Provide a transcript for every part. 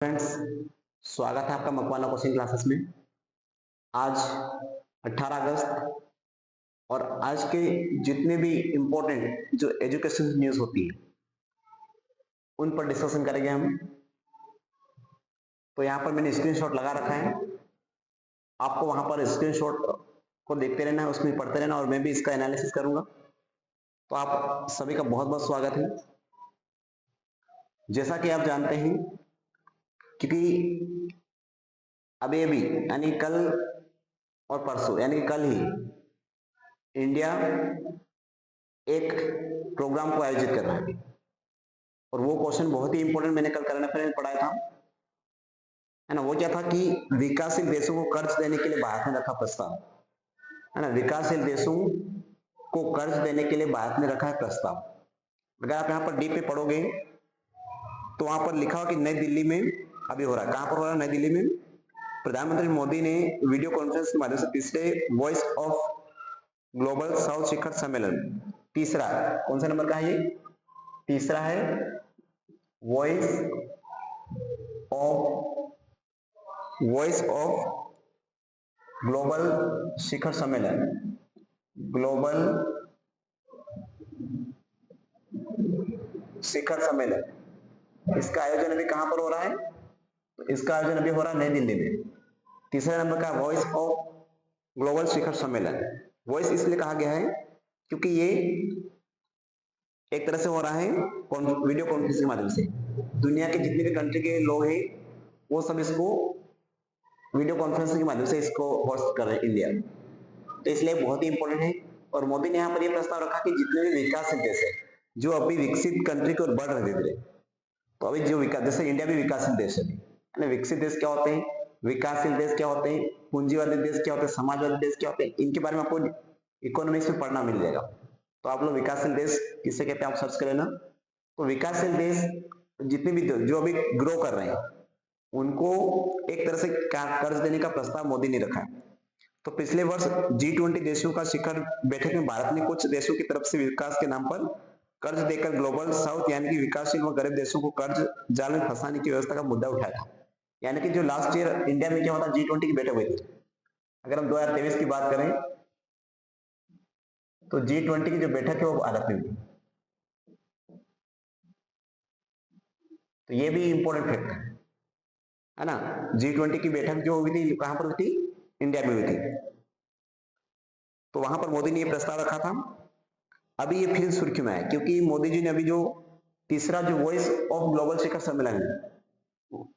Friends, स्वागत है आपका मकवाना कोचिंग क्लासेस में। आज 18 अगस्त और आज के जितने भी इम्पोर्टेंट जो एजुकेशन न्यूज होती है उन पर डिस्कशन करेंगे हम। तो यहाँ पर मैंने स्क्रीनशॉट लगा रखा है, आपको वहां पर स्क्रीनशॉट को देखते रहना है, उसमें पढ़ते रहना और मैं भी इसका एनालिसिस करूंगा। तो आप सभी का बहुत बहुत स्वागत है। जैसा कि आप जानते हैं क्योंकि अभी अभी यानी कल और परसों यानी कल ही इंडिया एक प्रोग्राम को आयोजित कर रहा है और वो क्वेश्चन बहुत ही इंपॉर्टेंट मैंने कल करंट अफेयर में पढ़ाया था, है ना। वो क्या था कि विकासशील देशों को कर्ज देने के लिए भारत ने रखा प्रस्ताव, है ना। विकासशील देशों को कर्ज देने के लिए भारत ने रखा है प्रस्ताव। अगर आप यहाँ पर डी पे पढ़ोगे तो वहां पर लिखा हुआ कि नई दिल्ली में अभी हो रहा है। कहां पर हो रहा है? नई दिल्ली में। प्रधानमंत्री मोदी ने वीडियो कॉन्फ्रेंस के माध्यम से तीसरे वॉइस ऑफ ग्लोबल साउथ शिखर सम्मेलन, तीसरा कौन सा नंबर का है? ये तीसरा है वॉइस ऑफ ग्लोबल शिखर सम्मेलन, ग्लोबल शिखर सम्मेलन। इसका आयोजन अभी कहां पर हो रहा है? तो इसका आयोजन अभी हो रहा है नई दिल्ली में। तीसरे नंबर का वॉइस ऑफ ग्लोबल शिखर सम्मेलन। वॉइस इसलिए कहा गया है क्योंकि ये एक तरह से हो रहा है वीडियो कॉन्फ्रेंस के माध्यम से। दुनिया के जितने भी कंट्री के लोग हैं वो सब इसको वीडियो कॉन्फ्रेंसिंग के माध्यम से इसको होस्ट कर रहे हैं इंडिया। तो इसलिए बहुत ही इंपॉर्टेंट है। और मोदी ने यहाँ पर यह प्रस्ताव रखा कि जितने भी विकासशील देश है जो अभी विकसित कंट्री की ओर बढ़ रहे धीरे, तो अभी जो विकास, जैसे इंडिया भी विकासशील देश है। विकसित देश क्या होते हैं, विकासशील देश क्या होते हैं, पूंजीवादी देश क्या होते हैं, समाजवादी देश क्या होते हैं, इनके बारे में आपको इकोनॉमिक्स में पढ़ना मिल जाएगा। तो आप लोग विकासशील देश किससे कहते हैं आप सर्च करें ना। तो विकासशील देश जितने भी जो अभी ग्रो कर रहे हैं उनको एक तरह से कर्ज देने का प्रस्ताव मोदी ने रखा है। तो पिछले वर्ष G20 देशों का शिखर बैठक में भारत ने कुछ देशों की तरफ से विकास के नाम पर कर्ज देकर ग्लोबल साउथ यानी कि विकासशील व गरीब देशों को कर्ज जाल में फंसाने की व्यवस्था का मुद्दा उठाया था। यानी कि जो लास्ट ईयर इंडिया में क्या होता G20 की बैठक हुई थी, अगर हम 2023 की बात करें तो G20 की जो बैठक है वो भारत में हुई। तो ये भी इंपॉर्टेंट फैक्ट है ना। G20 की बैठक जो हुई थी कहां पर हुई थी? इंडिया में हुई थी। तो वहां पर मोदी ने ये प्रस्ताव रखा था। अभी ये फिर सुर्खी में है क्योंकि मोदी जी ने अभी जो तीसरा जो वॉइस ऑफ ग्लोबल शिखर सम्मेलन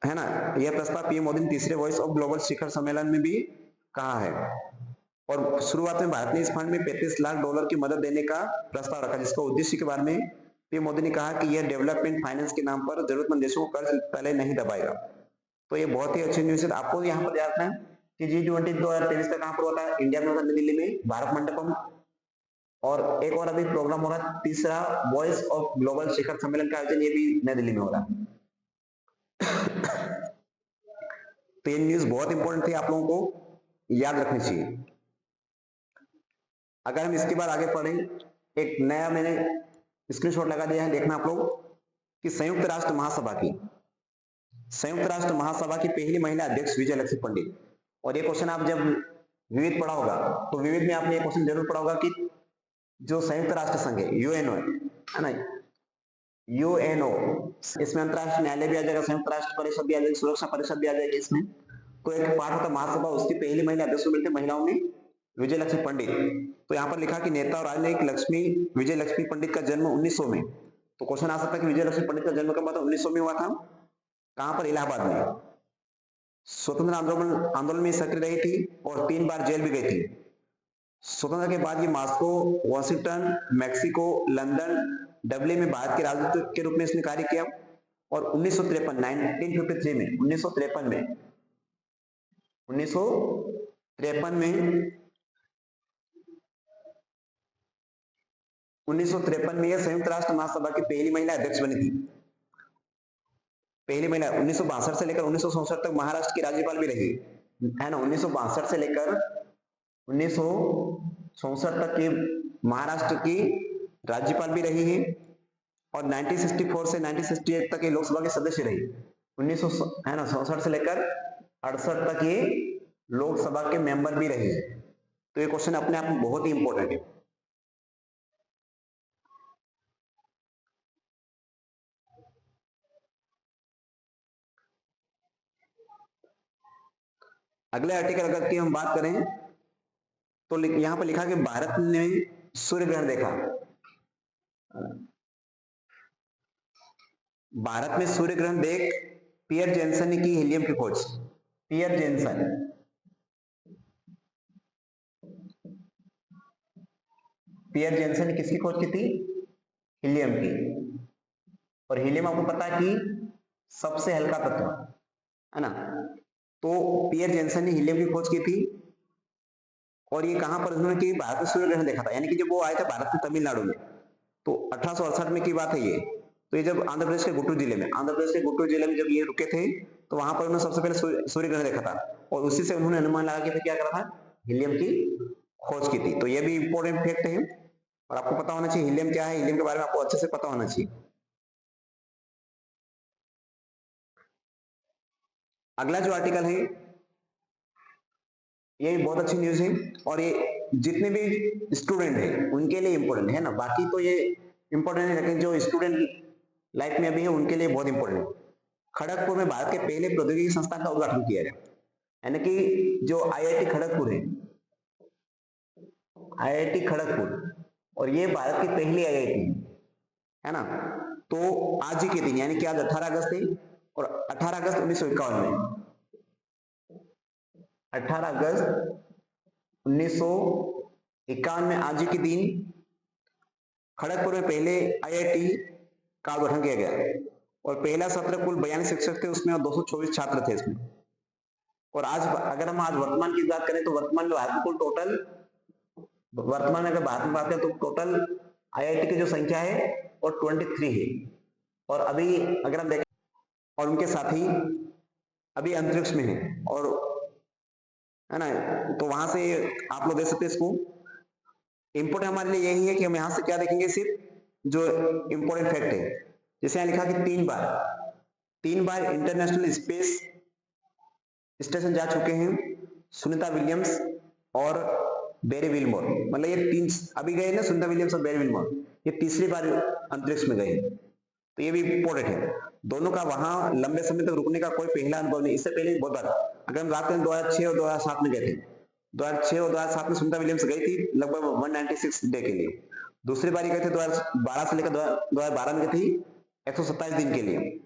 है ना, यह प्रस्ताव पीएम मोदी ने तीसरे वॉइस ऑफ ग्लोबल शिखर सम्मेलन में भी कहा है। और शुरुआत में भारत ने इस फंड में $35 लाख की मदद देने का प्रस्ताव रखा, जिसका उद्देश्य के बारे में पीएम मोदी ने कहा कि यह डेवलपमेंट फाइनेंस के नाम पर जरूरतमंद देशों को कर्ज पहले नहीं दबाएगा। तो ये बहुत ही अच्छी न्यूज है। आपको यहाँ पर याद है कि G20 2023 का कहां पर होता है? इंडिया में होता है, नई दिल्ली में, भारत मंडपम। और एक और अभी प्रोग्राम हो रहा है तीसरा वॉइस ऑफ ग्लोबल शिखर सम्मेलन का आयोजन, ये भी नई दिल्ली में हो रहा है। तो ये न्यूज बहुत इंपॉर्टेंट थी, आप लोगों को याद रखनी चाहिए। अगर हम इसके बाद आगे पढ़ें, एक नया मैंने स्क्रीनशॉट लगा दिया है, देखना आप लोग कि संयुक्त राष्ट्र महासभा की पहली महिला अध्यक्ष विजय लक्ष्मी पंडित। और ये क्वेश्चन आप जब विविध पढ़ा होगा तो विविध में आपने ये क्वेश्चन जरूर पढ़ा होगा कि जो संयुक्त राष्ट्र संघ है यूएनओ है ना, यूएनओ, इसमें अंतरराष्ट्रीय न्यायालय भी आ जाएगा, संयुक्त राष्ट्र परिषद भी आ जाएगी, सुरक्षा परिषद भी आ जाएगी इसमें। तो एक पार्ट होता महासभा, उसकी पहली महिला अध्यक्ष मिलते महिलाओं में विजय लक्ष्मी पंडित। तो यहाँ पर लिखा कि नेता और राजनयिक विजय लक्ष्मी पंडित का जन्म 1900 में। तो क्वेश्चन आ सकता है कि विजय लक्ष्मी पंडित का जन्म कब हुआ था? 1900 में हुआ था। कहां पर? इलाहाबाद में। स्वतंत्र आंदोलन में सक्रिय रही थी और 3 बार जेल भी गई थी। स्वतंत्रता के बाद ये Moscow, Washington, Mexico, London, Dublin में भारत के राजदूत के रूप में इसने कार्य किया। और 1953 में 1953 में यह संयुक्त राष्ट्र महासभा की पहली महिला अध्यक्ष बनी थी। पहली महिला 1962 से लेकर 1964 तक महाराष्ट्र की राज्यपाल भी रही, है ना। 1962 से लेकर 1964 तक की महाराष्ट्र की राज्यपाल भी रही है। और 1964 से 1968 तक ये लोकसभा के सदस्य रही। 1900 है ना 67 से लेकर 68 तक ये लोकसभा के मेंबर भी रहे। तो ये क्वेश्चन अपने आप में बहुत ही इंपॉर्टेंट है। अगले आर्टिकल अगर की हम बात करें तो यहां पर लिखा कि भारत ने सूर्य ग्रहण देखा। भारत में सूर्य ग्रहण देख पियर जेन्सन ने की हीलियम की खोज। पियर जेन्सन, पियर जेन्सन ने किसकी खोज की थी? हीलियम की। और हीलियम आपको पता है कि सबसे हल्का तत्व है ना। तो पियर जेन्सन ने हीलियम की खोज की थी और ये कहां पर उन्होंने की? भारत में सूर्य ग्रहण देखा था, यानी कि जब वो आए थे भारत में तमिलनाडु में, तो 1868 में की बात है ये। तो ये जब आंध्र प्रदेश के गुंटूर जिले में, आंध्र प्रदेश के गुंटूर जिले में जब ये रुके थे तो वहां पर उन्होंने सबसे पहले सूर्य ग्रहण देखा था और उसी से उन्होंने अनुमान लगा के क्या करा था? हीलियम की खोज की थी। तो ये भी इंपॉर्टेंट फैक्ट है और आपको पता होना चाहिए हीलियम क्या है। हीलियम के बारे में आपको अच्छे से पता होना चाहिए। अगला जो आर्टिकल है ये बहुत अच्छी न्यूज है और ये जितने भी स्टूडेंट है उनके लिए इंपॉर्टेंट है ना। बाकी तो ये इंपॉर्टेंट है लेकिन जो स्टूडेंट लाइफ में अभी है उनके लिए बहुत इंपॉर्टेंट है। खड़गपुर में भारत के पहले प्रौद्योगिकी संस्थान का उद्घाटन किया गया, यानी कि जो आईआईटी खड़गपुर है, आईआईटी खड़गपुर, और ये भारत की पहली आईआईटी है ना। तो आज ही के दिन यानी कि आज 18 अगस्त है और 18 अगस्त 1951 में, 18 अगस्त 1951 में आज ही के दिन खड़गपुर में पहले आईआईटी का गठन किया गया और पहला सत्र कुल 42 शिक्षक थे उसमें और 224 छात्र थे इसमें। और आज अगर हम आज वर्तमान की बात करें तो वर्तमान में भारत में कुल टोटल, वर्तमान में अगर भारत में बात करें तो टोटल आईआईटी की जो संख्या है और 23 है। और अभी अगर हम देखें और उनके साथी अभी अंतरिक्ष में है और है ना, तो वहां से आप लोग देख सकते हैं। इसको इंपोर्टेंट हमारे लिए यही है कि हम यहां से क्या देखेंगे, सिर्फ जो इंपोर्टेंट फैक्ट है। जैसे यहां लिखा कि 3 बार इंटरनेशनल स्पेस स्टेशन जा चुके हैं सुनीता विलियम्स और बेरी विलमोर। मतलब ये 3 अभी गए ना, सुनीता विलियम्स और बेरी विलमोर, ये तीसरी बार अंतरिक्ष में गए। तो ये भी इंपॉर्टेंट है। दोनों का वहां लंबे समय तक रुकने का कोई पहला अनुभव नहीं। इससे पहले बहुत बार अगर हम बात करें 2006 और 2007 में गए थे। 2006 और 2007 में सुनीता विलियम्स गई थी लगभग 196 डे के लिए। दूसरी बारी गए थे 2012 से लेकर 2012 में गई थी 127 दिन के लिए।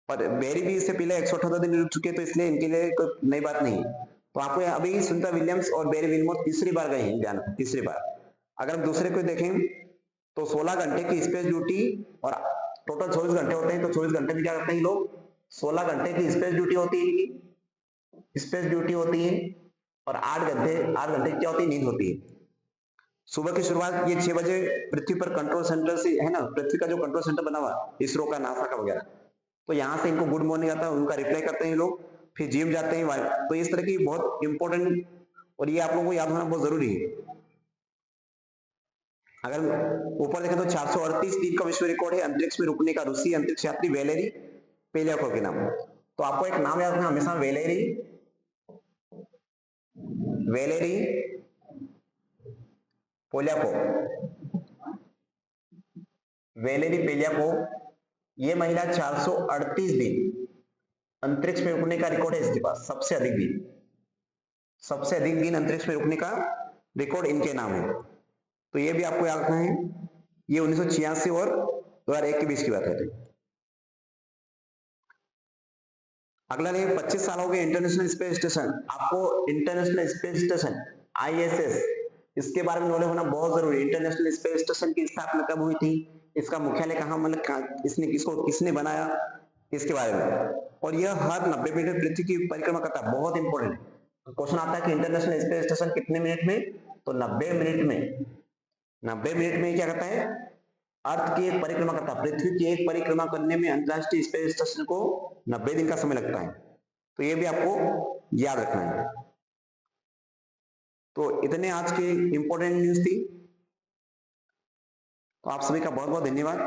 और बेरी भी इससे पहले 178 दिन रुक चुके, तो इसलिए इनके लिए कोई नई बात नहीं। तो आपको अभी सुनीता विलियम्स और बेरी विलमोर तीसरी बार गए हैं, ध्यान, तीसरी बार। अगर हम दूसरे को देखें तो 16 घंटे की स्पेस ड्यूटी और टोटल 24 घंटे होते हैं। तो 24 घंटे में क्या करते हैं लोग? 16 घंटे की स्पेस ड्यूटी होती है, इनकी स्पेस ड्यूटी होती है और 8 घंटे क्या होती है? नींद होती है। सुबह की शुरुआत ये 6 बजे पृथ्वी पर कंट्रोल सेंटर से है ना, पृथ्वी का जो कंट्रोल सेंटर बना हुआ इसरो का, नासा का वगैरह, तो यहाँ से इनको गुड मॉर्निंग आता है, उनका रिप्लाई करते हैं लोग, फिर जिम जाते हैं। तो इस तरह की बहुत इंपॉर्टेंट, और ये आप लोगों को याद होना बहुत जरूरी है। अगर ऊपर देखें तो 438 दिन का विश्व रिकॉर्ड है अंतरिक्ष में रुकने का रूसी अंतरिक्ष यात्री वैलेरी पेलियाकोव के नाम। तो आपको एक नाम याद रखना हमेशा, वैलेरी पोलियाकोव, वैलेरी पेलियाकोव। ये महिला 438 दिन अंतरिक्ष में रुकने का रिकॉर्ड है इसके पास, सबसे अधिक दिन अंतरिक्ष में रुकने का रिकॉर्ड इनके नाम है। तो ये भी आपको याद रखना है। ये 1986 और 2001 के बीच की बात है। अगला है 25 साल हो गए इंटरनेशनल स्पेस स्टेशन। आपको इंटरनेशनल स्पेस स्टेशन ISS इसके बारे में नॉलेज होना बहुत जरूरी है। इंटरनेशनल स्पेस स्टेशन की स्थापना कब हुई थी, इसका मुख्यालय कहाँ, मतलब किसने बनाया, इसके बारे में। और यह हर 90 मिनट पृथ्वी की परिक्रमा करता है। बहुत इंपॉर्टेंट है। क्वेश्चन आता है कि इंटरनेशनल स्पेस स्टेशन कितने मिनट में, तो 90 मिनट में क्या करता है? अर्थ की एक परिक्रमा करता है। पृथ्वी की एक परिक्रमा करने में अंतरराष्ट्रीय स्पेस स्टेशन को 90 दिन का समय लगता है। तो ये भी आपको याद रखना है। तो इतने आज के इंपॉर्टेंट न्यूज थी। तो आप सभी का बहुत बहुत धन्यवाद।